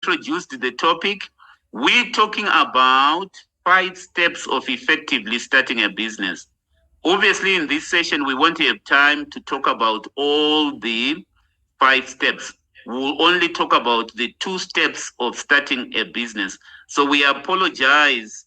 introduced the topic, we're talking about 5 steps of effectively starting a business. Obviously, in this session, we won't have time to talk about all the 5 steps. We'll only talk about the 2 steps of starting a business. So we apologize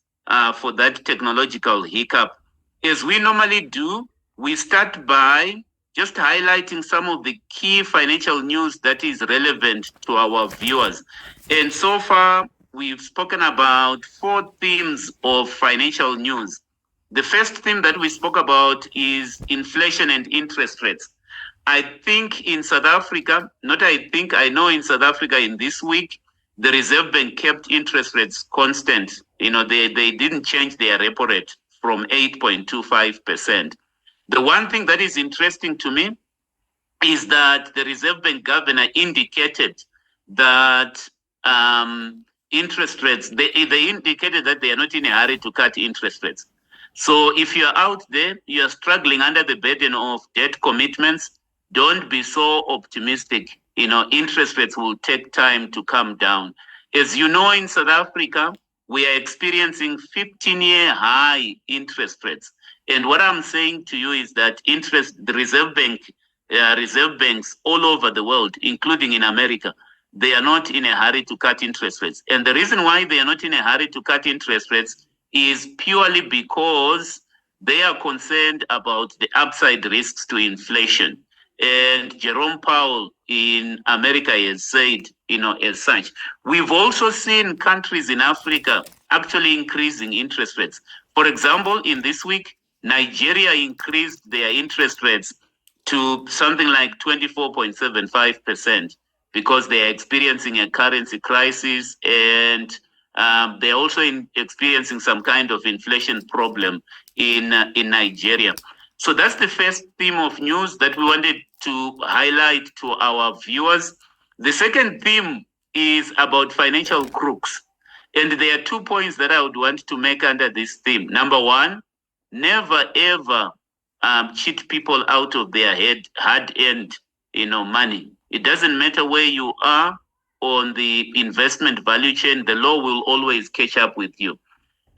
for that technological hiccup. As we normally do, we start by just highlighting some of the key financial news that is relevant to our viewers. And so far, we've spoken about 4 themes of financial news. The first theme that we spoke about is inflation and interest rates. I think in South Africa, I know in South Africa in this week, the Reserve Bank kept interest rates constant. They didn't change their repo rate from 8.25%. The one thing that is interesting to me is that the Reserve Bank governor indicated that interest rates, they indicated that they are not in a hurry to cut interest rates. So if you're out there, you're struggling under the burden of debt commitments, don't be so optimistic. Interest rates will take time to come down. As you know, in South Africa, we are experiencing 15-year high interest rates. And what I'm saying to you is that the Reserve banks all over the world, including in America, they are not in a hurry to cut interest rates. And the reason why they are not in a hurry to cut interest rates is purely because they are concerned about the upside risks to inflation. And Jerome Powell in America has said, as such. We've also seen countries in Africa actually increasing interest rates. For example, in this week, Nigeria increased their interest rates to something like 24.75% because they are experiencing a currency crisis, and they're also experiencing some kind of inflation problem in Nigeria. So that's the first theme of news that we wanted to highlight to our viewers. The second theme is about financial crooks. And there are 2 points that I would want to make under this theme. Number one, never ever cheat people out of their hard-earned money. It doesn't matter where you are on the investment value chain, the law will always catch up with you.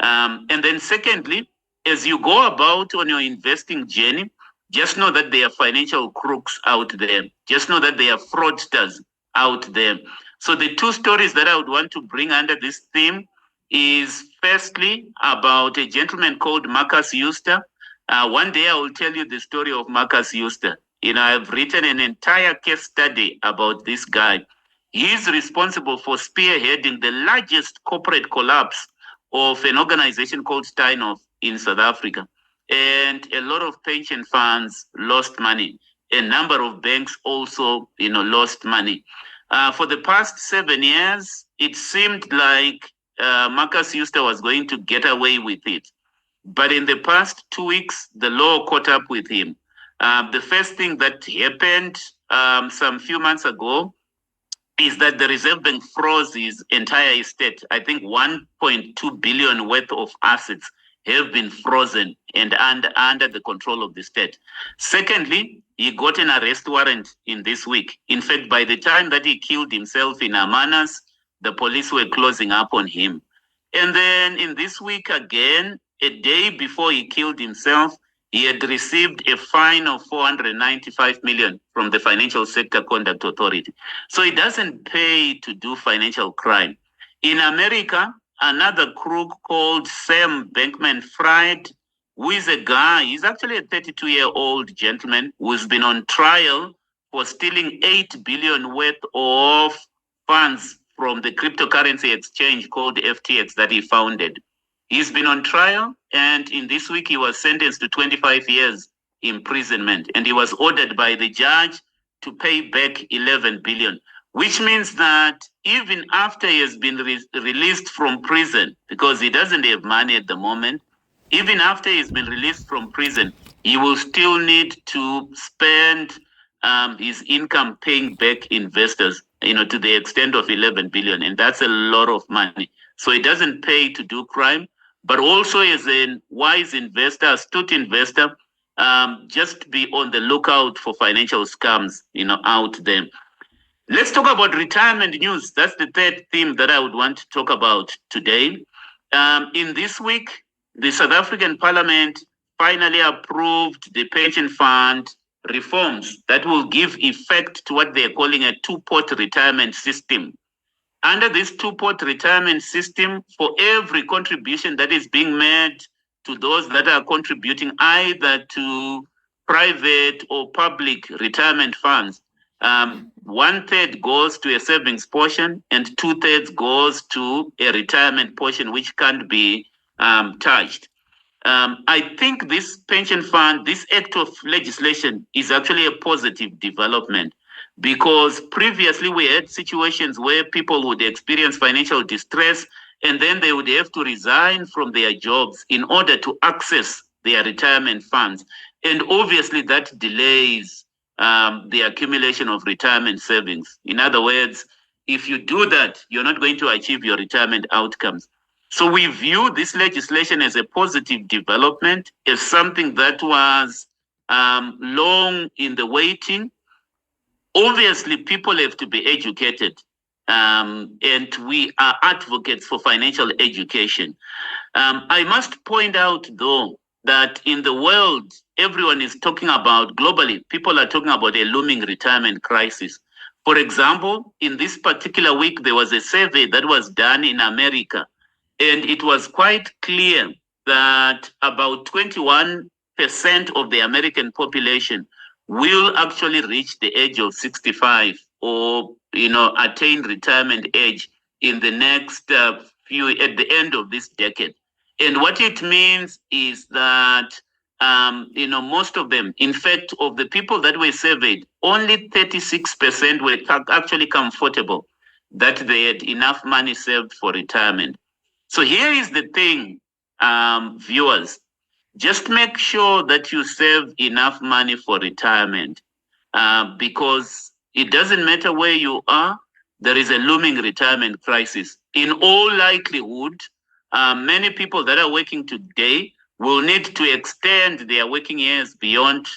And then secondly, as you go about on your investing journey, just know that there are financial crooks out there. Just know that there are fraudsters out there. So the 2 stories that I would want to bring under this theme is firstly about a gentleman called Marcus Euster. One day I will tell you the story of Marcus Euster. I've written an entire case study about this guy. He is responsible for spearheading the largest corporate collapse of an organization called Steinhoff in South Africa. And a lot of pension funds lost money. A number of banks also, lost money. For the past 7 years, it seemed like Marcus Euster was going to get away with it. But in the past 2 weeks, the law caught up with him. The first thing that happened some few months ago is that the Reserve Bank froze his entire estate. I think 1.2 billion worth of assets have been frozen and under the control of the state. Secondly, he got an arrest warrant in this week. In fact, by the time that he killed himself in Amanas, the police were closing up on him. And then in this week again, a day before he killed himself, he had received a fine of 495 million from the Financial Sector Conduct Authority. So it doesn't pay to do financial crime. In America, another crook called Sam Bankman-Fried, who is a guy, he's actually a 32-year-old gentleman who's been on trial for stealing 8 billion worth of funds from the cryptocurrency exchange called FTX that he founded. He's been on trial, and in this week he was sentenced to 25 years imprisonment, and he was ordered by the judge to pay back 11 billion, which means that even after he has been released from prison, because he doesn't have money at the moment, even after he's been released from prison, he will still need to spend his income paying back investors, to the extent of 11 billion. And that's a lot of money. So it doesn't pay to do crime, but also as a wise investor, astute investor, just be on the lookout for financial scams, out there. Let's talk about retirement news. That's the third theme that I would want to talk about today. In this week, the South African Parliament finally approved the pension fund reforms that will give effect to what they're calling a two-pot retirement system. Under this two-pot retirement system, for every contribution that is being made to those that are contributing either to private or public retirement funds, 1/3 goes to a savings portion and 2/3 goes to a retirement portion, which can't be touched. I think this pension fund, this act of legislation is actually a positive development, because previously we had situations where people would experience financial distress and then they would have to resign from their jobs in order to access their retirement funds. And obviously that delays the accumulation of retirement savings. In other words, if you do that, you're not going to achieve your retirement outcomes. So we view this legislation as a positive development, as something that was long in the waiting. Obviously, people have to be educated, and we are advocates for financial education. I must point out, though, that in the world, everyone is talking about, globally, people are talking about a looming retirement crisis. For example, in this particular week, there was a survey that was done in America, and it was quite clear that about 21% of the American population will actually reach the age of 65 or, attain retirement age in the next at the end of this decade. And what it means is that, most of them, in fact, of the people that were surveyed, only 36% were actually comfortable that they had enough money saved for retirement. So here is the thing, viewers. Just make sure that you save enough money for retirement, because it doesn't matter where you are, there is a looming retirement crisis. In all likelihood, many people that are working today will need to extend their working years beyond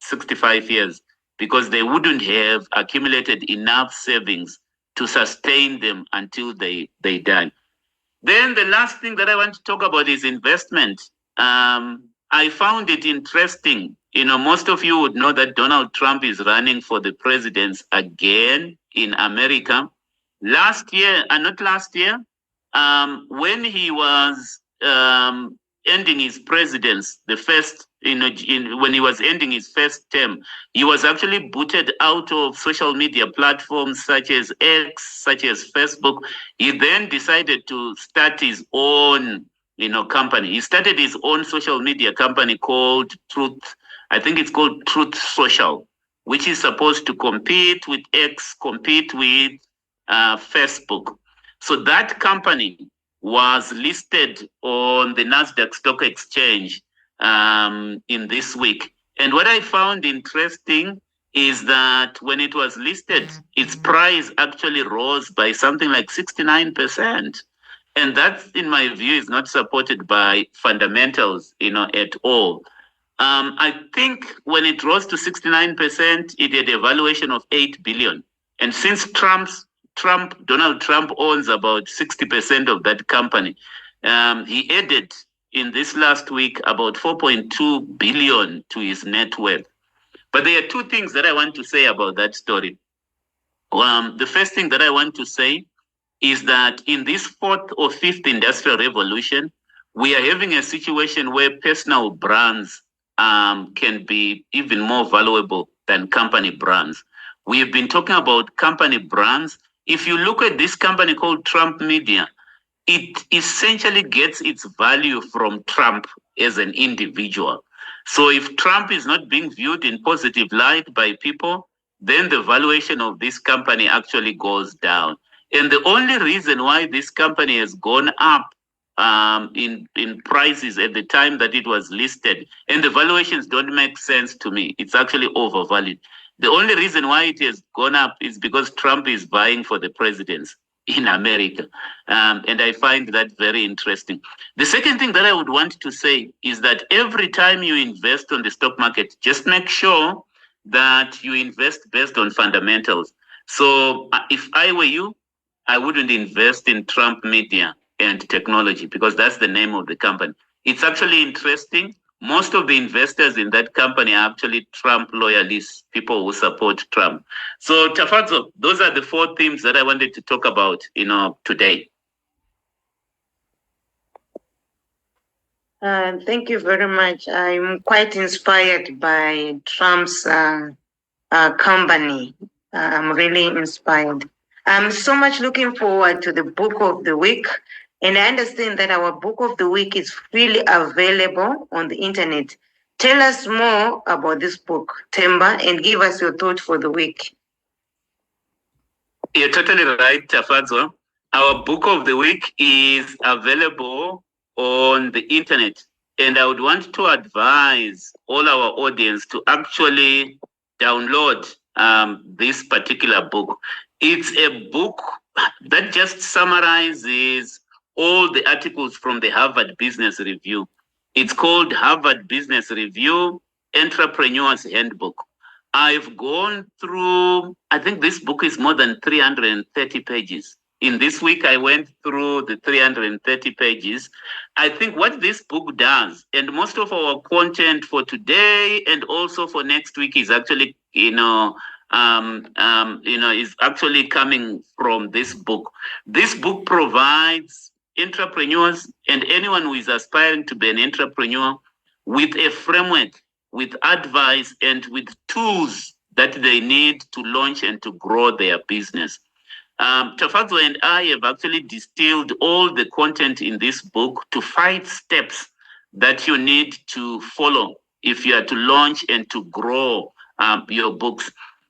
65 years because they wouldn't have accumulated enough savings to sustain them until they die. Then the last thing that I want to talk about is investment. I found it interesting. Most of you would know that Donald Trump is running for the presidency again in America. Last year, not last year, when he was ending his presidency, the first, when he was ending his first term, he was actually booted out of social media platforms such as X, such as Facebook. He then decided to start his own, company. He started his own social media company called Truth. I think it's called Truth Social, which is supposed to compete with X, compete with Facebook. So that company was listed on the Nasdaq Stock Exchange in this week. And what I found interesting is that when it was listed, its price actually rose by something like 69%. And that, in my view, is not supported by fundamentals, at all. I think when it rose to 69%, it had a valuation of 8 billion. And since Donald Trump owns about 60% of that company, he added in this last week about 4.2 billion to his net worth. But there are two things that I want to say about that story. The first thing that I want to say is that in this fourth or fifth industrial revolution, we are having a situation where personal brands can be even more valuable than company brands. We have been talking about company brands. If you look at this company called Trump Media, it essentially gets its value from Trump as an individual. So if Trump is not being viewed in positive light by people, then the valuation of this company actually goes down. And the only reason why this company has gone up in prices at the time that it was listed, and the valuations don't make sense to me, it's actually overvalued. The only reason why it has gone up is because Trump is vying for the presidency in America. And I find that very interesting. The second thing that I would want to say is that every time you invest on the stock market, just make sure that you invest based on fundamentals. So if I were you, I wouldn't invest in Trump Media and Technology because that's the name of the company. It's actually interesting. Most of the investors in that company are actually Trump loyalists, people who support Trump. So Tafazo, those are the four themes that I wanted to talk about, today. Thank you very much. I'm quite inspired by Trump's company. I'm really inspired. I'm so much looking forward to the book of the week. And I understand that our book of the week is freely available on the internet. Tell us more about this book, Themba, and give us your thought for the week. You're totally right, Tafazo. Our book of the week is available on the internet. And I would want to advise all our audience to actually download this particular book. It's a book that just summarizes all the articles from the Harvard Business Review. It's called Harvard Business Review Entrepreneur's Handbook. I've gone through, I think this book is more than 330 pages. In this week, I went through the 330 pages. I think what this book does, and most of our content for today and also for next week is actually, is actually coming from this book. This book provides entrepreneurs and anyone who is aspiring to be an entrepreneur with a framework, with advice, and with tools that they need to launch and to grow their business. Tafazo and I have actually distilled all the content in this book to 5 steps that you need to follow if you are to launch and to grow your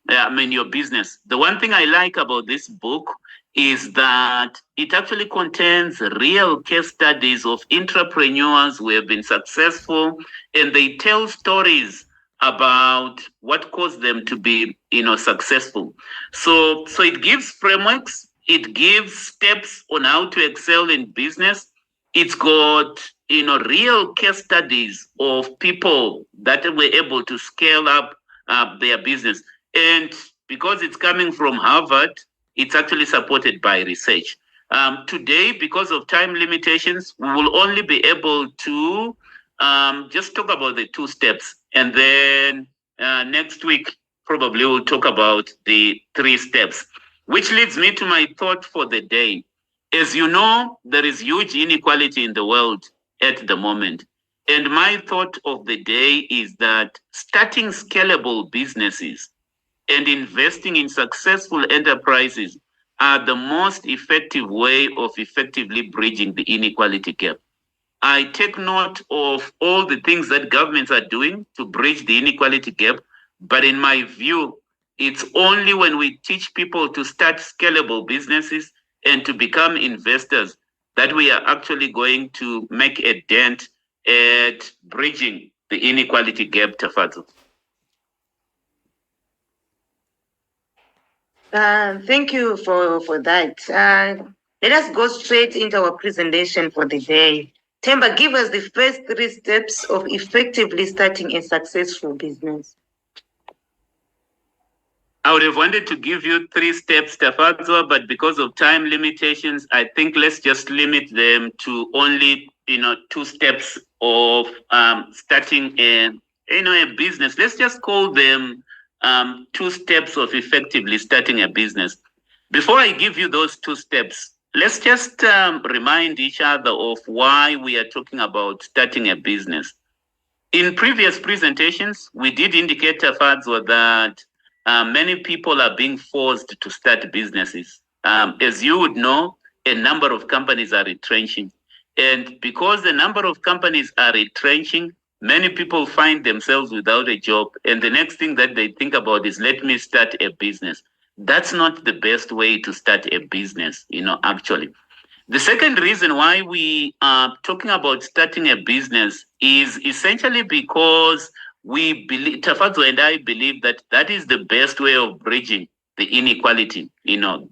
your business. The one thing I like about this book is that it actually contains real case studies of entrepreneurs who have been successful, and they tell stories about what caused them to be, successful. So it gives frameworks, it gives steps on how to excel in business. It's got, real case studies of people that were able to scale up their business. And because it's coming from Harvard, it's actually supported by research. Today, because of time limitations, we will only be able to just talk about the 2 steps. And then next week, probably we'll talk about the 3 steps, which leads me to my thought for the day. As you know, there is huge inequality in the world at the moment. And my thought of the day is that starting scalable businesses and investing in successful enterprises are the most effective way of effectively bridging the inequality gap. I take note of all the things that governments are doing to bridge the inequality gap, but in my view, it's only when we teach people to start scalable businesses and to become investors that we are actually going to make a dent at bridging the inequality gap, Tafazo. Thank you for that. Let us go straight into our presentation for the day. Themba, give us the first 3 steps of effectively starting a successful business. I would have wanted to give you 3 steps, Tafazo, but because of time limitations, I think let's just limit them to only, 2 steps of starting a business. Let's just call them 2 steps of effectively starting a business. Before I give you those 2 steps, let's just remind each other of why we are talking about starting a business. In previous presentations, we did indicate, Tafazo, that many people are being forced to start businesses. As you would know, a number of companies are retrenching. And because the number of companies are retrenching, many people find themselves without a job. And the next thing that they think about is, let me start a business. That's not the best way to start a business, actually. The second reason why we are talking about starting a business is essentially because we believe, Tafazo and I believe, that that is the best way of bridging the inequality,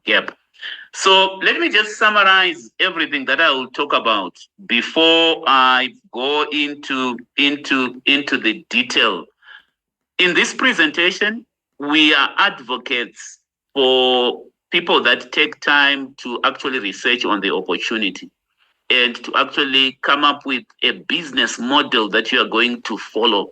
gap. So let me just summarize everything that I will talk about before I go into the detail. In this presentation, we are advocates for people that take time to actually research on the opportunity and to actually come up with a business model that you are going to follow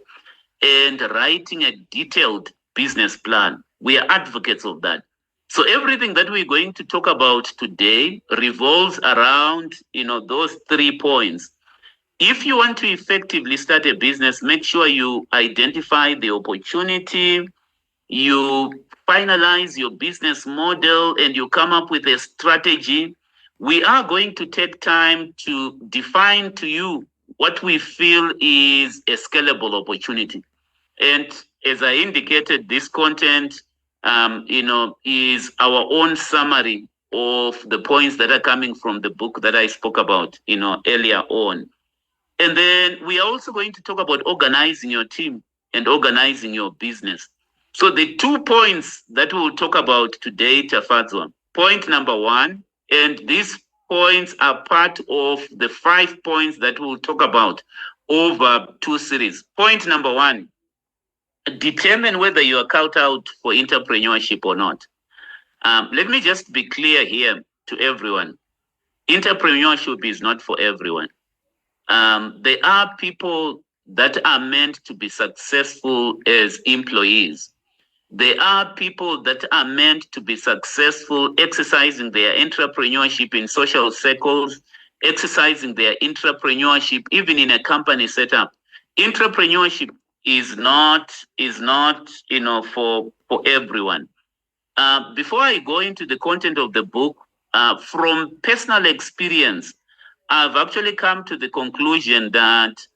and writing a detailed business plan. We are advocates of that. So everything that we're going to talk about today revolves around, those 3 points. If you want to effectively start a business, make sure you identify the opportunity, you finalize your business model, and you come up with a strategy. We are going to take time to define to you what we feel is a scalable opportunity. And as I indicated, this content, is our own summary of the points that are coming from the book that I spoke about, earlier on. And then we are also going to talk about organizing your team and organizing your business. So the 2 points that we will talk about today, Tafadzwa. Point number 1, and these points are part of the 5 points that we'll talk about over 2 series. Point number 1, determine whether you are cut out for entrepreneurship or not. Let me just be clear here to everyone. Entrepreneurship is not for everyone. There are people that are meant to be successful as employees. There are people that are meant to be successful exercising their entrepreneurship in social circles, exercising their entrepreneurship even in a company setup. Entrepreneurship is not for everyone. Before I go into the content of the book, from personal experience, I've actually come to the conclusion that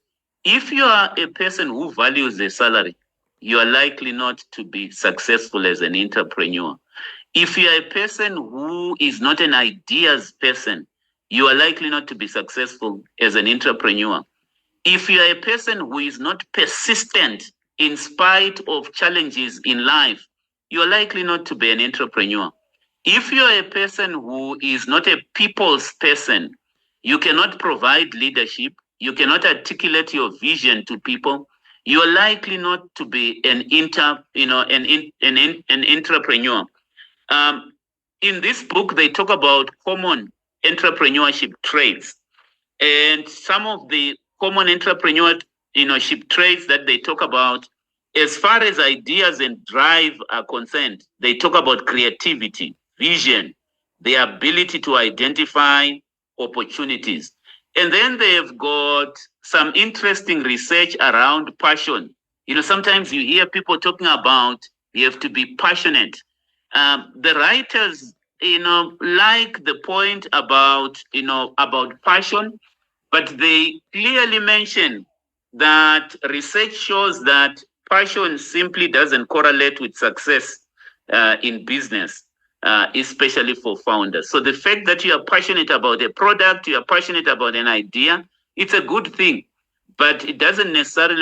if you are a person who values a salary, you are likely not to be successful as an entrepreneur. If you are a person who is not an ideas person, you are likely not to be successful as an entrepreneur. If you are a person who is not persistent in spite of challenges in life, you are likely not to be an entrepreneur. If you are a person who is not a people's person, you cannot provide leadership, you cannot articulate your vision to people, you are likely not to be an entrepreneur. In this book, they talk about common entrepreneurship traits, and some of the common entrepreneurship traits that they talk about, as far as ideas and drive are concerned, they talk about creativity, vision, the ability to identify opportunities. And then they've got some interesting research around passion. Sometimes you hear people talking about you have to be passionate. The writers, like the point about passion, but they clearly mention that research shows that passion simply doesn't correlate with success in business, especially for founders. So the fact that you are passionate about a product, you are passionate about an idea, it's a good thing, but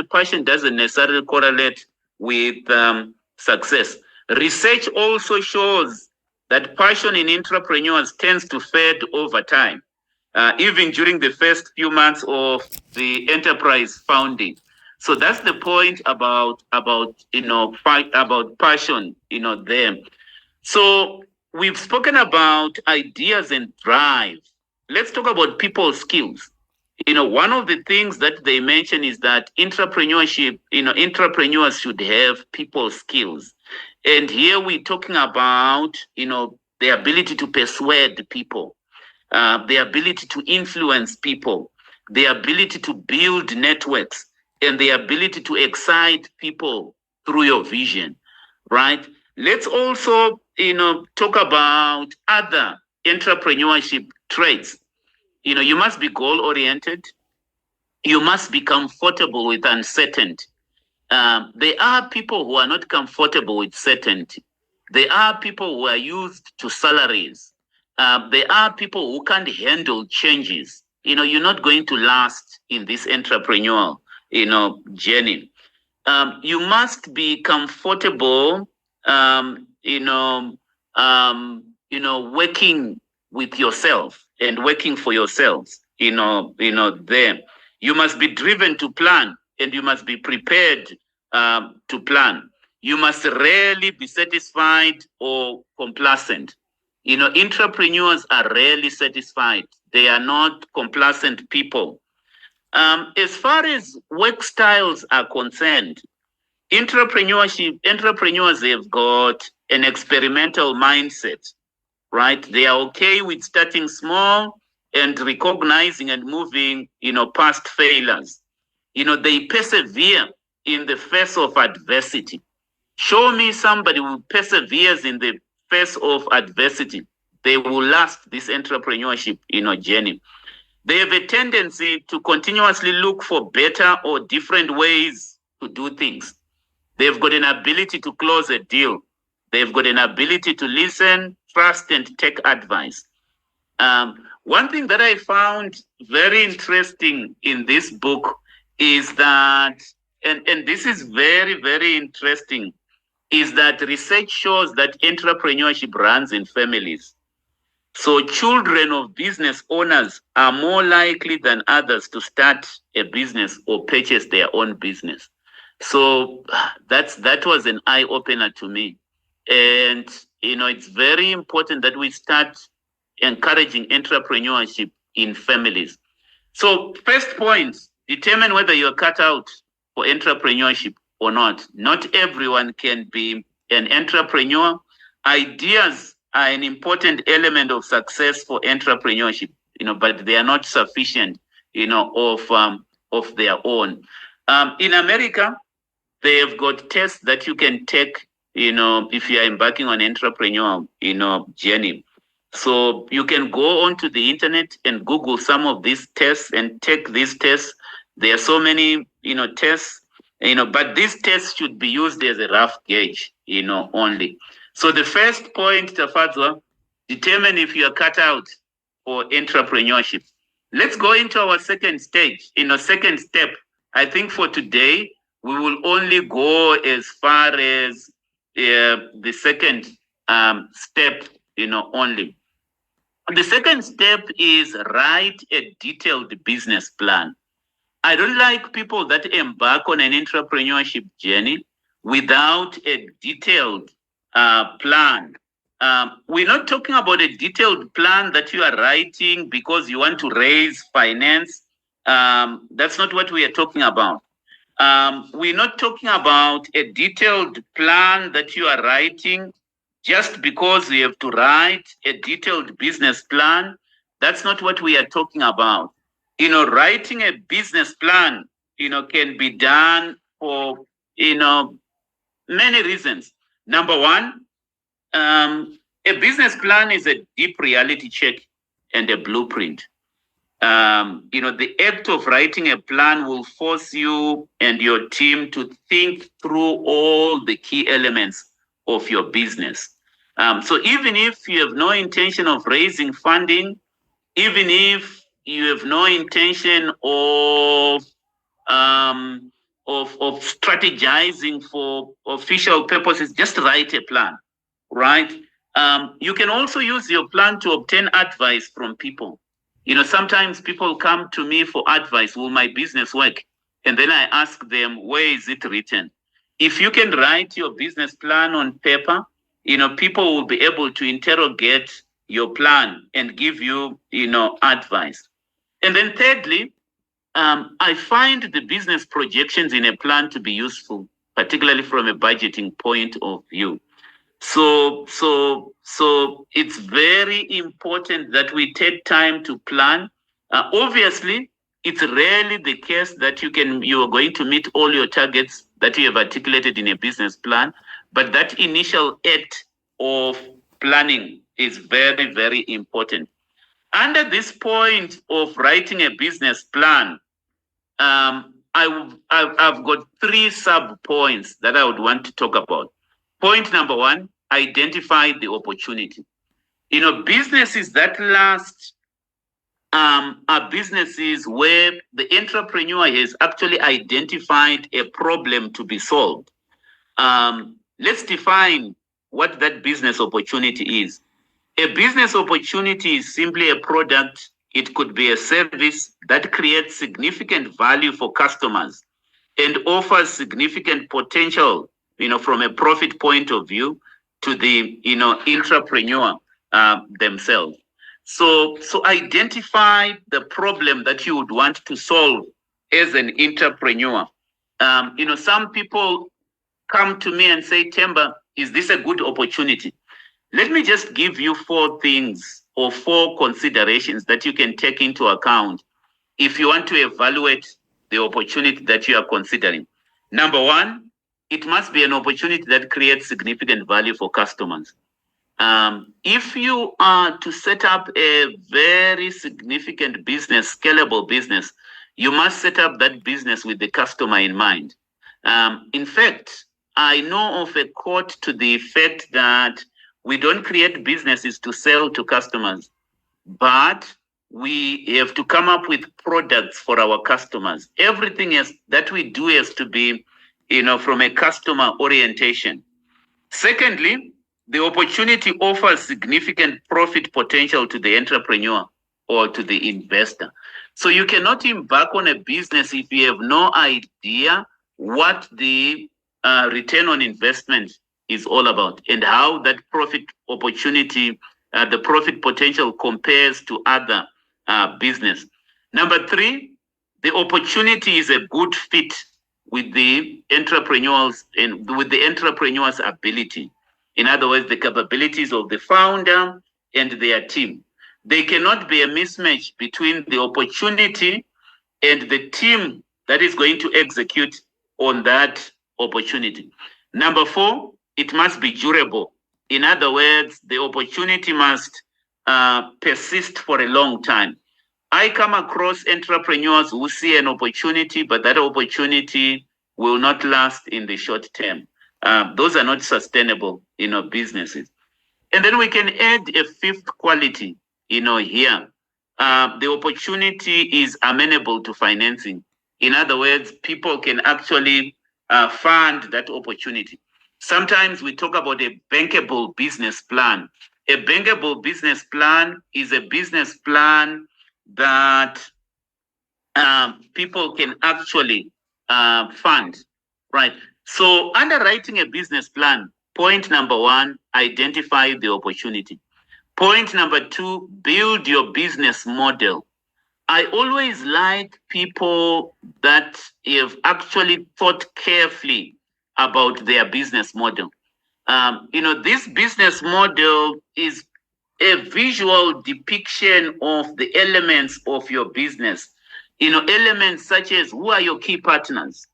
passion doesn't necessarily correlate with success. Research also shows that passion in entrepreneurs tends to fade over time, even during the first few months of the enterprise founding. So that's the point about passion, there. So we've spoken about ideas and drive. Let's talk about people skills. One of the things that they mention is that entrepreneurs should have people skills. And here we're talking about, the ability to persuade people, the ability to influence people, the ability to build networks, and the ability to excite people through your vision, right? Let's also, talk about other entrepreneurship traits. You must be goal-oriented. You must be comfortable with uncertainty. There are people who are not comfortable with certainty. There are people who are used to salaries. There are people who can't handle changes. You're not going to last in this entrepreneurial, journey. You must be comfortable, working with yourself and working for yourselves, there. You must be driven to plan, and you must be prepared to plan. you must rarely be satisfied or complacent. Entrepreneurs are rarely satisfied. They are not complacent people. As far as work styles are concerned, entrepreneurs have got an experimental mindset, right? They are okay with starting small and recognizing and moving, past failures. They persevere in the face of adversity. Show me somebody who perseveres in the face of adversity. They will last this entrepreneurship, journey. They have a tendency to continuously look for better or different ways to do things. They've got an ability to close a deal. They've got an ability to listen, trust, and take advice. One thing that I found very interesting in this book is that, and this is very, very interesting, is that research shows that entrepreneurship runs in families. So children of business owners are more likely than others to start a business or purchase their own business. So that was an eye opener to me. And, it's very important that we start encouraging entrepreneurship in families. So first point, determine whether you're cut out for entrepreneurship or not. Not everyone can be an entrepreneur. Ideas are an important element of success for entrepreneurship, but they are not sufficient, of their own. In America, they have got tests that you can take, if you are embarking on entrepreneurial, journey. So you can go onto the internet and Google some of these tests and take these tests. There are so many, tests, but these tests should be used as a rough gauge, only. So the first point, Tafadzwa, determine if you are cut out for entrepreneurship. Let's go into our second stage. Second step. I think for today, we will only go as far as the second step, only. The second step is write a detailed business plan. I don't like people that embark on an entrepreneurship journey without a detailed plan. We're not talking about a detailed plan that you are writing because you want to raise finance. That's not what we are talking about. We're not talking about a detailed plan that you are writing just because you have to write a detailed business plan. That's not what we are talking about. Writing a business plan, can be done for, many reasons. Number one, a business plan is a deep reality check and a blueprint. The act of writing a plan will force you and your team to think through all the key elements of your business. So even if you have no intention of raising funding, even if you have no intention of strategizing for official purposes, just write a plan, right? You can also use your plan to obtain advice from people. Sometimes people come to me for advice. Will my business work? And then I ask them, where is it written? If you can write your business plan on paper, people will be able to interrogate your plan and give you, advice. And then thirdly, I find the business projections in a plan to be useful, particularly from a budgeting point of view. So it's very important that we take time to plan. Obviously, it's rarely the case that you are going to meet all your targets that you have articulated in a business plan, but that initial act of planning is very, very important. Under this point of writing a business plan, I've got 3 sub-points that I would want to talk about. Point number 1, identify the opportunity. Businesses that last are businesses where the entrepreneur has actually identified a problem to be solved. Let's define what that business opportunity is. A business opportunity is simply a product. It could be a service that creates significant value for customers and offers significant potential from a profit point of view to the, entrepreneur themselves. So identify the problem that you would want to solve as an entrepreneur. Some people come to me and say, Themba, is this a good opportunity? Let me just give you 4 things or 4 considerations that you can take into account if you want to evaluate the opportunity that you are considering. Number 1, it must be an opportunity that creates significant value for customers. If you are to set up a very significant business, scalable business, you must set up that business with the customer in mind. In fact, I know of a quote to the effect that we don't create businesses to sell to customers, but we have to come up with products for our customers. Everything that we do has to be, from a customer orientation. Secondly, the opportunity offers significant profit potential to the entrepreneur or to the investor. So you cannot embark on a business if you have no idea what the return on investment is all about and how that profit opportunity, the profit potential compares to other business. Number 3, the opportunity is a good fit with the entrepreneurs and with the entrepreneur's ability. In other words, the capabilities of the founder and their team. There cannot be a mismatch between the opportunity and the team that is going to execute on that opportunity. Number 4, it must be durable. In other words, the opportunity must persist for a long time. I come across entrepreneurs who see an opportunity, but that opportunity will not last in the short term. Those are not sustainable, businesses. And then we can add a 5th quality, here. The opportunity is amenable to financing. In other words, people can actually fund that opportunity. Sometimes we talk about a bankable business plan. A bankable business plan is a business plan that people can actually fund, right? So underwriting a business plan, point number 1, identify the opportunity. Point number 2, build your business model. I always like people that have actually thought carefully about their business model. This business model is a visual depiction of the elements of your business. Elements such as, who are your key partners?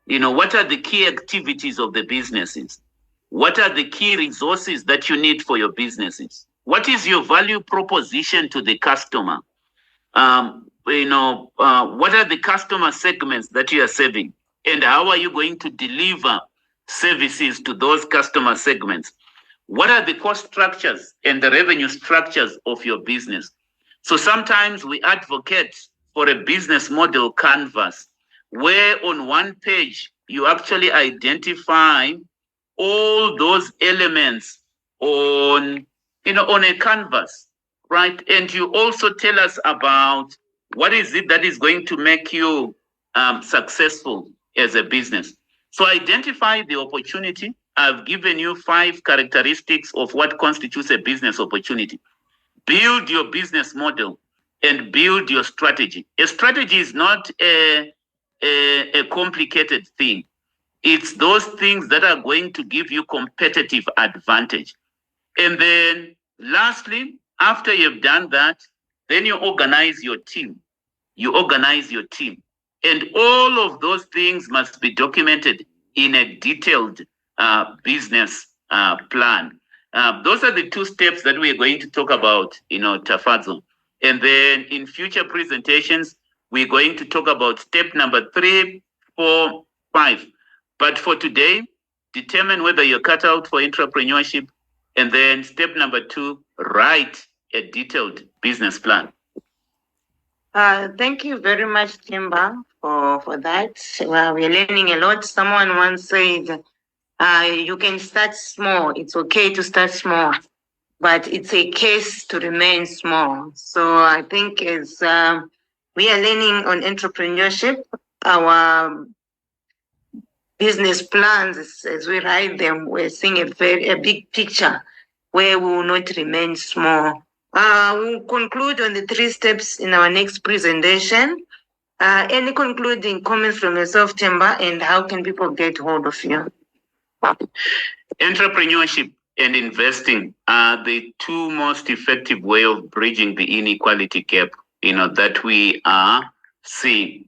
What are the key activities of the businesses? What are the key resources that you need for your businesses? What is your value proposition to the customer? What are the customer segments that you are serving? And how are you going to deliver services to those customer segments? What are the cost structures and the revenue structures of your business? So sometimes we advocate for a business model canvas, where on one page you actually identify all those elements on a canvas, right? And you also tell us about what is it that is going to make you successful as a business. So identify the opportunity. I've given you 5 characteristics of what constitutes a business opportunity. Build your business model and build your strategy. A strategy is not a complicated thing. It's those things that are going to give you competitive advantage. And then lastly, after you've done that, then you organize your team. And all of those things must be documented in a detailed business plan. Those are the 2 steps that we're going to talk about, Tafadzo. And then in future presentations, we're going to talk about step number 3, 4, 5. But for today, determine whether you're cut out for entrepreneurship. And then step number 2, write a detailed business plan. Thank you very much, Themba, for that. Well, we're learning a lot. Someone once said, you can start small. It's okay to start small, but it's a case to remain small. So I think as we are learning on entrepreneurship, our business plans as we write them, we're seeing a big picture where we will not remain small. We'll conclude on the 3 steps in our next presentation. Any concluding comments from yourself, Themba, and how can people get hold of you? Entrepreneurship and investing are the 2 most effective way of bridging the inequality gap, that we are seeing.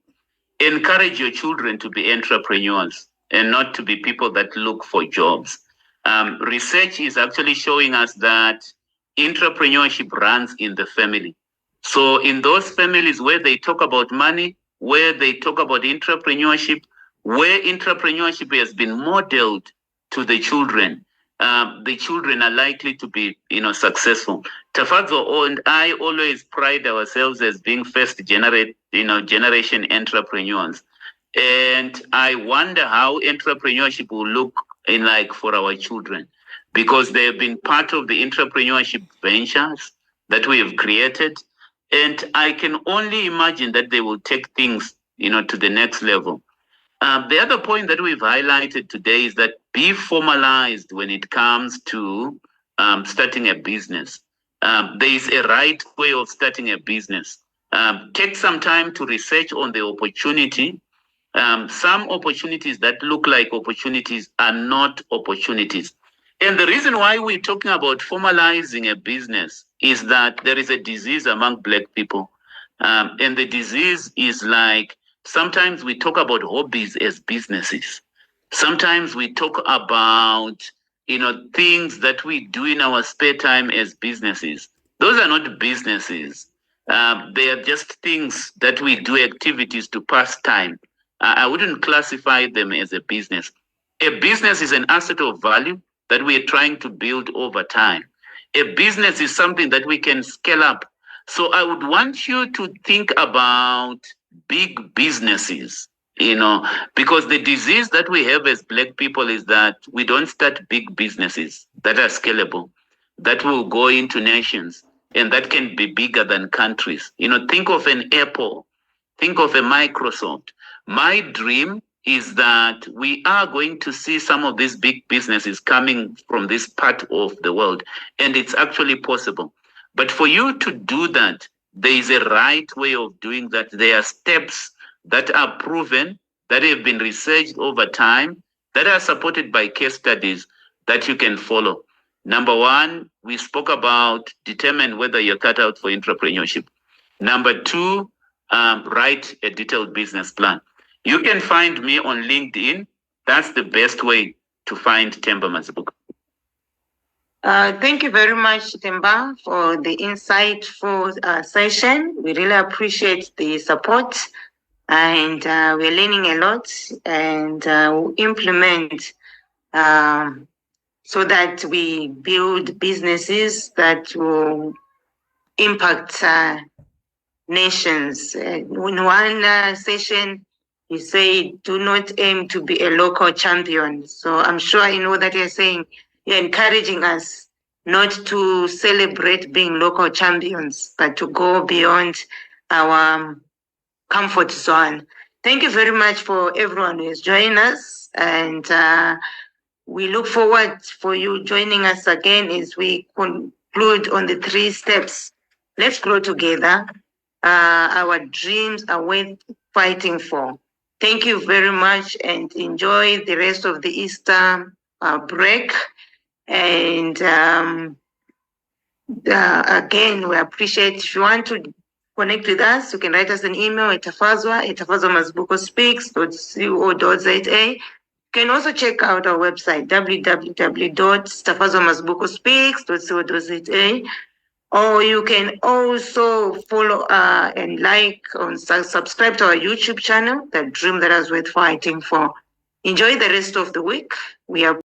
Encourage your children to be entrepreneurs and not to be people that look for jobs. Research is actually showing us that entrepreneurship runs in the family. So in those families where they talk about money, where they talk about entrepreneurship, where entrepreneurship has been modeled to the children are likely to be, successful. Tafazo and I always pride ourselves as being first generation entrepreneurs. And I wonder how entrepreneurship will look for our children, because they have been part of the entrepreneurship ventures that we have created. And I can only imagine that they will take things, to the next level. The other point that we've highlighted today is that be formalized when it comes to starting a business. There is a right way of starting a business. Take some time to research on the opportunity. Some opportunities that look like opportunities are not opportunities. And the reason why we're talking about formalizing a business is that there is a disease among Black people. And the disease is sometimes we talk about hobbies as businesses. Sometimes we talk about, things that we do in our spare time as businesses. Those are not businesses. They are just things that we do, activities to pass time. I wouldn't classify them as a business. A business is an asset of value that we are trying to build over time. A business is something that we can scale up. So I would want you to think about big businesses, because the disease that we have as Black people is that we don't start big businesses that are scalable, that will go into nations, and that can be bigger than countries. Think of an Apple, think of a Microsoft. My dream is that we are going to see some of these big businesses coming from this part of the world, and it's actually possible. But for you to do that, there is a right way of doing that. There are steps that are proven, that have been researched over time, that are supported by case studies that you can follow. Number 1, we spoke about determine whether you're cut out for entrepreneurship. Number 2, write a detailed business plan. You can find me on LinkedIn. That's the best way to find Themba Mazibuko. Thank you very much, Themba, for the insightful session. We really appreciate the support, and we're learning a lot, and we'll implement so that we build businesses that will impact nations. In one session, you say, do not aim to be a local champion. So I'm sure you know that you're saying, you're encouraging us not to celebrate being local champions, but to go beyond our comfort zone. Thank you very much for everyone who has joined us, and we look forward for you joining us again as we conclude on the 3 steps. Let's grow together. Our dreams are worth fighting for. Thank you very much, and enjoy the rest of the Easter break. And again, we appreciate, if you want to connect with us, you can write us an email at tafazwamazibukospeaks.co.za. You can also check out our website, www.tafazwamazibukospeaks.co.za. Or you can also follow and subscribe to our YouTube channel, The Dream That Is Worth Fighting For. Enjoy the rest of the week. We are